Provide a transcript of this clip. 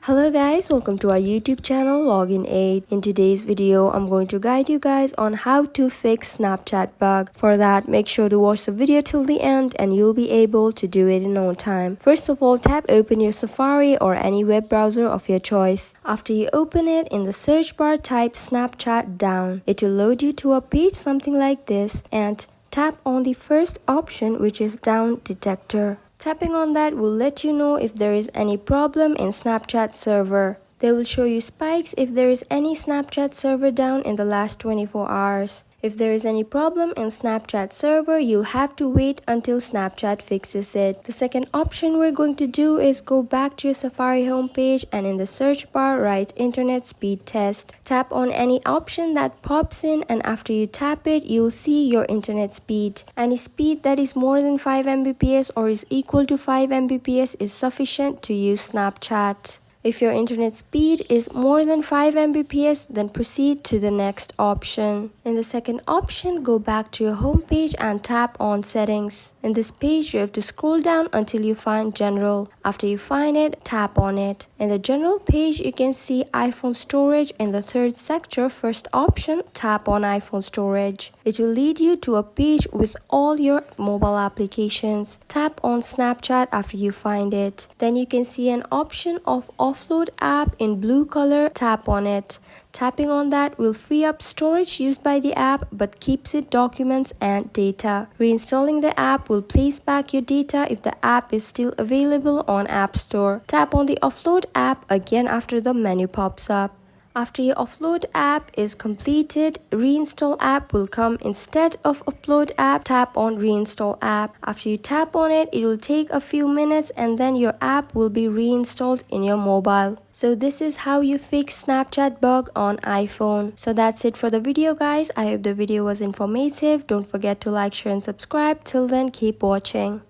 Hello guys, welcome to our YouTube channel Login Aid. In today's video, I'm going to guide you guys on how to fix Snapchat bug. For that, make sure to watch the video till the end and you'll be able to do it in no time. First of all, tap open your Safari or any web browser of your choice. After you open it, in the search bar type Snapchat down. It will load you to a page something like this and tap on the first option, which is down detector. Tapping on that will let you know if there is any problem in Snapchat server. They will show you spikes if there is any Snapchat server down in the last 24 hours. If there is any problem in Snapchat server, you'll have to wait until Snapchat fixes it. The second option we're going to do is go back to your Safari homepage and in the search bar write internet speed test. Tap on any option that pops in and after you tap it, you'll see your internet speed. Any speed that is more than 5 Mbps or is equal to 5 Mbps is sufficient to use Snapchat. If your internet speed is more than 5 Mbps, then proceed to the next option. In the second option, go back to your home page and tap on settings. In this page, you have to scroll down until you find general. After you find it, tap on it. In the general page, you can see iPhone storage. In the third sector, first option, tap on iPhone storage. It will lead you to a page with all your mobile applications. Tap on Snapchat after you find it. Then you can see an option of offload app in blue color. Tap on it. Tapping on that will free up storage used by the app but keeps it documents and data. Reinstalling the app will place back your data if the app is still available on App Store. Tap on the offload app again after the menu pops up. After your offload app is completed, reinstall app will come instead of upload app. Tap on reinstall app. After you tap on it, it will take a few minutes and then your app will be reinstalled in your mobile. So this is how you fix Snapchat bug on iPhone. So that's it for the video guys. I hope the video was informative. Don't forget to like, share and subscribe. Till then, keep watching.